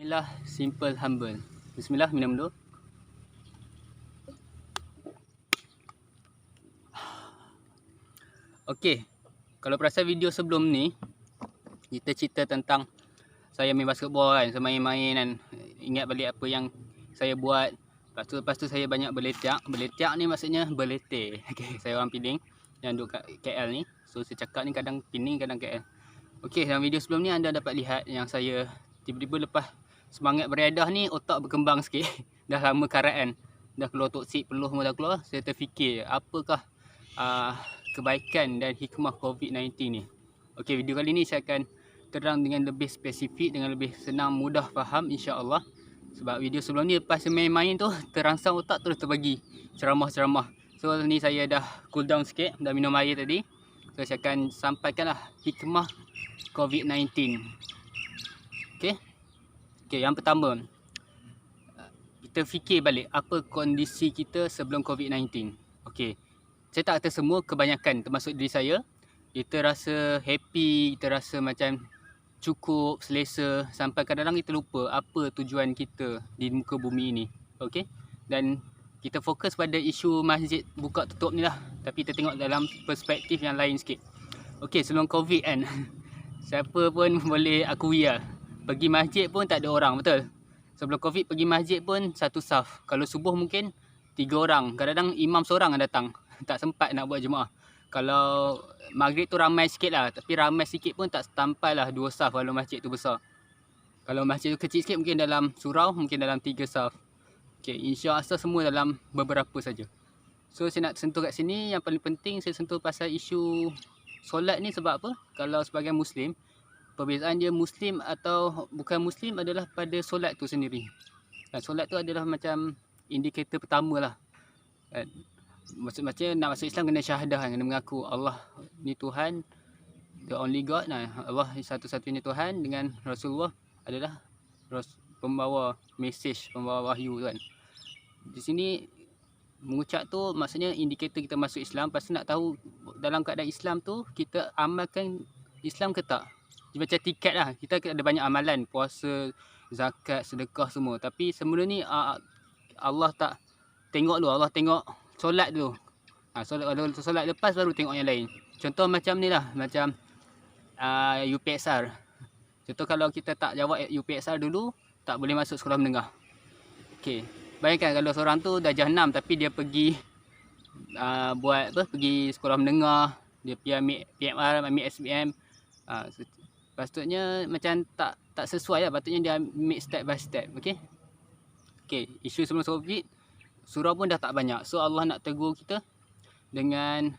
Inilah simple humble. Bismillah, minum dulu. Okey, kalau perasan video sebelum ni, kita cerita tentang saya main basketball kan, saya main-main kan. Ingat balik apa yang saya buat. Lepas tu saya banyak berletiak. Berletiak ni maksudnya berletih. Okey, saya orang Pening yang duduk kat KL ni. So saya cakap ni kadang Pening, kadang KL. Okey, dalam video sebelum ni anda dapat lihat yang saya tiba-tiba lepas semangat beredah ni, otak berkembang sikit. Dah lama karaan, dah keluar toksik, peluh semua dah keluar. Saya terfikir apakah kebaikan dan hikmah COVID-19 ni. Okey, video kali ni saya akan terang dengan lebih spesifik, dengan lebih senang, mudah faham insya-Allah. Sebab video sebelum ni lepas main-main tu terangsang otak terus terbagi ceramah-ceramah. So ni saya dah cool down sikit, dah minum air tadi. So saya akan sampaikanlah hikmah COVID-19. Okey. Okey, yang pertama, kita fikir balik apa kondisi kita sebelum COVID-19. Okey. Saya tak kata semua, kebanyakan termasuk diri saya, kita rasa happy, kita rasa macam cukup, selesa, sampai kadang-kadang kita lupa apa tujuan kita di muka bumi ini. Okey. Dan kita fokus pada isu masjid buka tutup ni lah, tapi kita tengok dalam perspektif yang lain sikit. Okey, sebelum COVID kan, siapa pun boleh akui lah, pergi masjid pun tak ada orang, betul? Sebelum COVID pergi masjid pun satu saf. Kalau subuh mungkin 3 orang. Kadang-kadang imam seorang yang datang. Tak sempat nak buat jemaah. Kalau maghrib tu ramai sikit lah. Tapi ramai sikit pun tak sampai lah 2 saf kalau masjid tu besar. Kalau masjid tu kecil sikit mungkin dalam surau, mungkin dalam 3 saf. Okay, insya Allah semua dalam beberapa saja. So saya nak sentuh kat sini, yang paling penting saya sentuh pasal isu solat ni. Sebab apa? Kalau sebagai Muslim, perbezaan dia Muslim atau bukan Muslim adalah pada solat tu sendiri. Solat tu adalah macam indikator pertama lah. Macam nak masuk Islam kena syahadah kan, kena mengaku Allah ni Tuhan, the only God. Allah satu-satunya Tuhan, dengan Rasulullah adalah pembawa mesej, pembawa wahyu kan. Di sini mengucap tu maksudnya indikator kita masuk Islam. Pasti nak tahu dalam keadaan Islam tu kita amalkan Islam ke tak. Macam tiket lah, kita ada banyak amalan, puasa, zakat, sedekah semua. Tapi semula ni Allah tak tengok dulu, Allah tengok solat dulu. Solat lepas baru tengok yang lain. Contoh macam ni lah, macam UPSR. Contoh kalau kita tak jawab UPSR dulu, tak boleh masuk sekolah menengah. Okay, bayangkan kalau seorang tu dah Jahannam tapi dia pergi buat apa, pergi sekolah menengah, dia pergi ambil PMR, ambil SPM. Patutnya macam tak sesuai lah. Patutnya dia ambil step by step. Okay. Okay, isu sebelum COVID, surau pun dah tak banyak. So Allah nak tegur kita dengan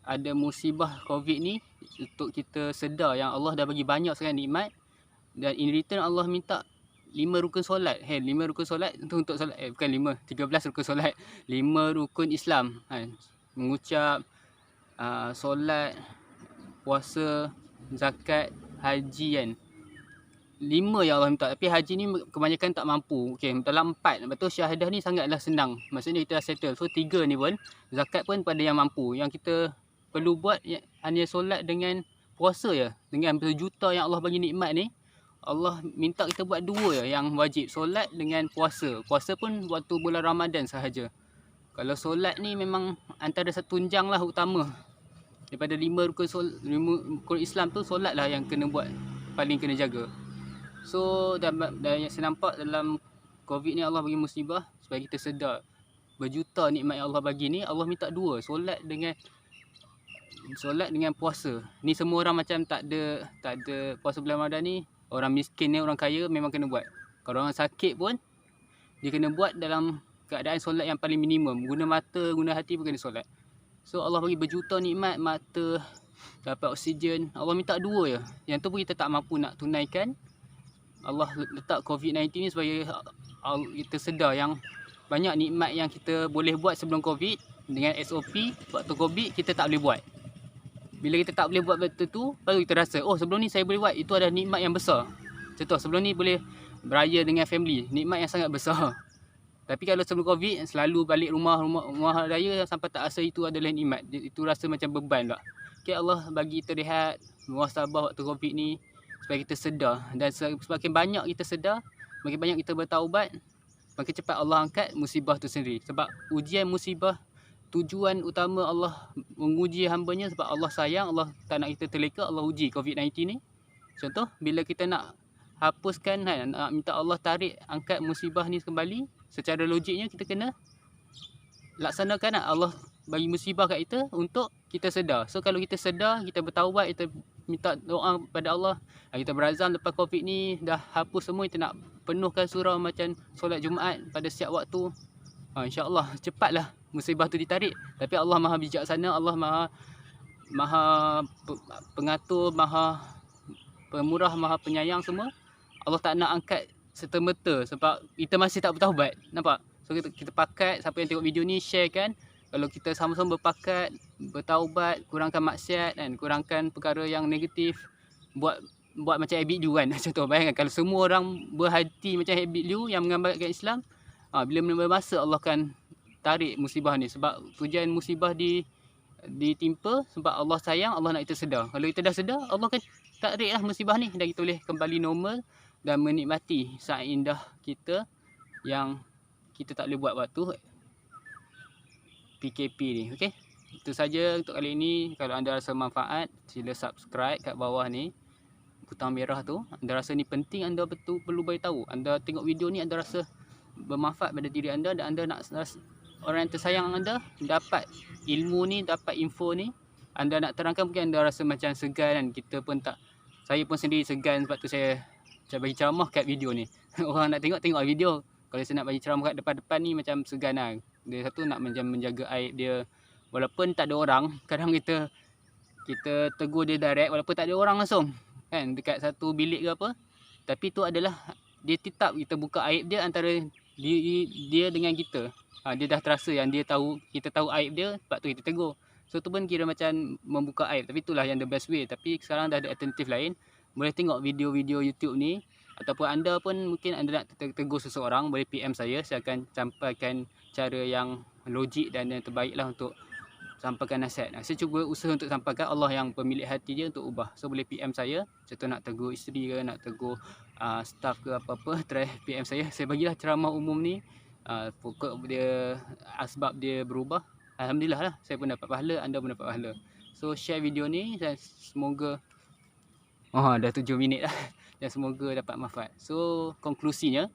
ada musibah COVID ni untuk kita sedar yang Allah dah bagi banyak sangat nikmat. Dan in return Allah minta 5 rukun solat. 5 rukun solat untuk solat, bukan 13 rukun solat. 5 rukun Islam. Mengucap, solat, puasa, zakat, haji kan. 5 yang Allah minta. Tapi haji ni kebanyakan tak mampu. Okay, dalam 4. Betul, syahadah ni sangatlah senang. Maksudnya kita dah settle. So 3 ni pun, zakat pun pada yang mampu. Yang kita perlu buat hanya solat dengan puasa je. Dengan berjuta yang Allah bagi nikmat ni, Allah minta kita buat 2 je yang wajib. Solat dengan puasa. Puasa pun waktu bulan Ramadan sahaja. Kalau solat ni memang antara satu tunjang lah utama. Daripada 5 rukun Islam tu, solat lah yang kena buat, paling kena jaga. So yang saya nampak dalam COVID ni, Allah bagi musibah supaya kita sedar berjuta nikmat yang Allah bagi ni. Allah minta 2, solat dengan puasa. Ni semua orang macam tak ada puasa bulan Ramadan ni. Orang miskin ni, orang kaya memang kena buat. Kalau orang sakit pun dia kena buat dalam keadaan solat yang paling minimum. Guna mata, guna hati pun kena solat. So Allah bagi berjuta nikmat, mata, dapat oksigen. Allah minta 2 je. Yang tu pun kita tak mampu nak tunaikan. Allah letak COVID-19 ni supaya kita sedar yang banyak nikmat yang kita boleh buat sebelum COVID. Dengan SOP, waktu COVID kita tak boleh buat. Bila kita tak boleh buat betul tu, baru kita rasa, oh sebelum ni saya boleh buat, itu ada nikmat yang besar. Contoh, sebelum ni boleh beraya dengan family, nikmat yang sangat besar. Tapi kalau sebelum COVID, selalu balik rumah raya sampai tak rasa itu adalah nikmat. Itu rasa macam beban pula. Okay, Allah bagi kita rehat, muhasabah waktu COVID ni supaya kita sedar. Dan semakin banyak kita sedar, makin banyak kita bertaubat, makin cepat Allah angkat musibah tu sendiri. Sebab ujian musibah, tujuan utama Allah menguji hamba-Nya sebab Allah sayang, Allah tak nak kita terleka, Allah uji COVID-19 ni. Contoh, bila kita nak hapuskan kan, nak minta Allah tarik angkat musibah ni kembali, secara logiknya kita kena laksanakan Allah bagi musibah kat kita untuk kita sedar. So kalau kita sedar, kita bertaubat, kita minta doa pada Allah, kita berazam lepas COVID ni dah hapus semua, kita nak penuhkan surau macam solat Jumaat pada setiap waktu, insya-Allah cepatlah musibah tu ditarik. Tapi Allah Maha bijaksana, Allah Maha pengatur, Maha pemurah, Maha penyayang semua. Allah tak nak angkat serta-merta sebab kita masih tak bertaubat. Nampak? So kita pakat, siapa yang tengok video ni share kan. Kalau kita sama-sama berpakat, bertaubat, kurangkan maksiat kan, kurangkan perkara yang negatif, buat macam Habib Liu kan. Contoh, bayangkan kalau semua orang berhati macam Habib Liu yang menggambarkan Islam, bila bermasa Allah akan tarik musibah ni. Sebab tujuan musibah ditimpa sebab Allah sayang, Allah nak kita sedar. Kalau kita dah sedar, Allah akan tariklah musibah ni dan kita boleh kembali normal dan menikmati saat indah kita yang kita tak boleh buat waktu PKP ni. Okey, itu saja untuk kali ini. Kalau anda rasa manfaat, sila subscribe kat bawah ni, butang merah tu. Anda rasa ni penting, anda betul perlu beritahu. Anda tengok video ni, anda rasa bermanfaat pada diri anda dan anda nak orang yang tersayang anda dapat ilmu ni, dapat info ni, anda nak terangkan, mungkin anda rasa macam segan kan. Kita pun tak, saya pun sendiri segan, sebab tu saya bagi ceramah kat video ni. Orang nak tengok video. Kalau saya nak bagi ceramah kat depan-depan ni macam segan lah. Dia satu nak menjaga aib dia. Walaupun tak ada orang, kadang kita tegur dia direct walaupun tak ada orang langsung kan, dekat satu bilik ke apa. Tapi tu adalah dia tetap kita buka aib dia antara dia dengan kita. Dia dah terasa yang dia tahu, kita tahu aib dia, sebab tu kita tegur. So tu pun kira macam membuka aib. Tapi itulah yang the best way. Tapi sekarang dah ada alternatif lain. Boleh tengok video-video YouTube ni, ataupun anda pun mungkin anda nak tegur seseorang, boleh PM saya akan sampaikan cara yang logik dan yang terbaik lah untuk sampaikan nasihat. Saya cuba usaha untuk sampaikan, Allah yang pemilik hati dia untuk ubah. So boleh PM saya, contoh nak tegur isteri ke, nak tegur staff ke apa-apa, try PM saya. Saya bagilah ceramah umum ni, pokok dia, asbab dia berubah. Alhamdulillah lah, saya pun dapat pahala, anda pun dapat pahala. So share video ni dan semoga dah 7 minit lah dan semoga dapat manfaat. So konklusinya,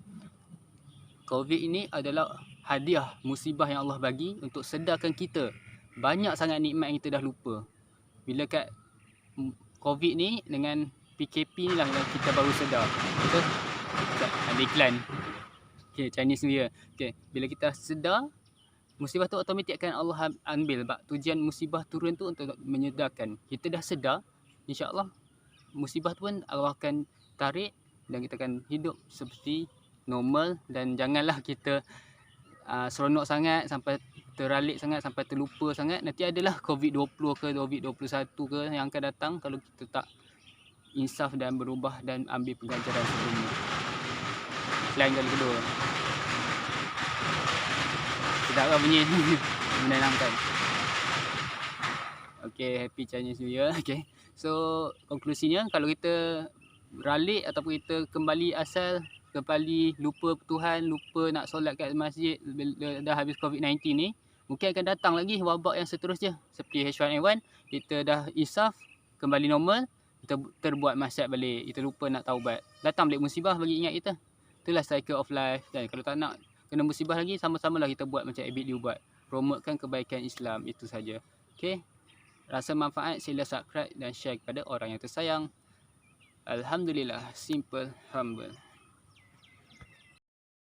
COVID ini adalah hadiah musibah yang Allah bagi untuk sedarkan kita. Banyak sangat nikmat yang kita dah lupa. Bila kat COVID ni dengan PKP ni lah yang kita baru sedar. So, ada iklan. Okay, Chinese New Year. Okay, bila kita sedar, musibah tu automatik akan Allah ambil. Sebab tujuan musibah turun tu untuk menyedarkan. Kita dah sedar, insya-Allah musibah tu pun Allah akan tarik dan kita akan hidup seperti normal. Dan janganlah kita seronok sangat sampai teralik sangat, sampai terlupa sangat. Nanti adalah COVID-20 ke COVID-21 ke yang akan datang kalau kita tak insaf dan berubah dan ambil pengajaran sebelumnya. Selain kali kedua, sedap lah bunyi menenangkan. Okay, happy Chinese New Year. Okay, so konklusinya, kalau kita ralik ataupun kita kembali asal, kembali lupa Tuhan, lupa nak solat kat masjid bila dah habis COVID-19 ni, mungkin akan datang lagi wabak yang seterusnya seperti H1N1. Kita dah insaf, kembali normal, kita terbuat maksiat balik, kita lupa nak taubat, datang balik musibah bagi ingat kita. Itulah cycle of life. Dan kalau tak nak kena musibah lagi, sama-samalah kita buat macam Habib Liu buat, promotekan kebaikan Islam. Itu saja. Okay, rasa manfaat, sila subscribe dan share kepada orang yang tersayang. Alhamdulillah, simple, humble.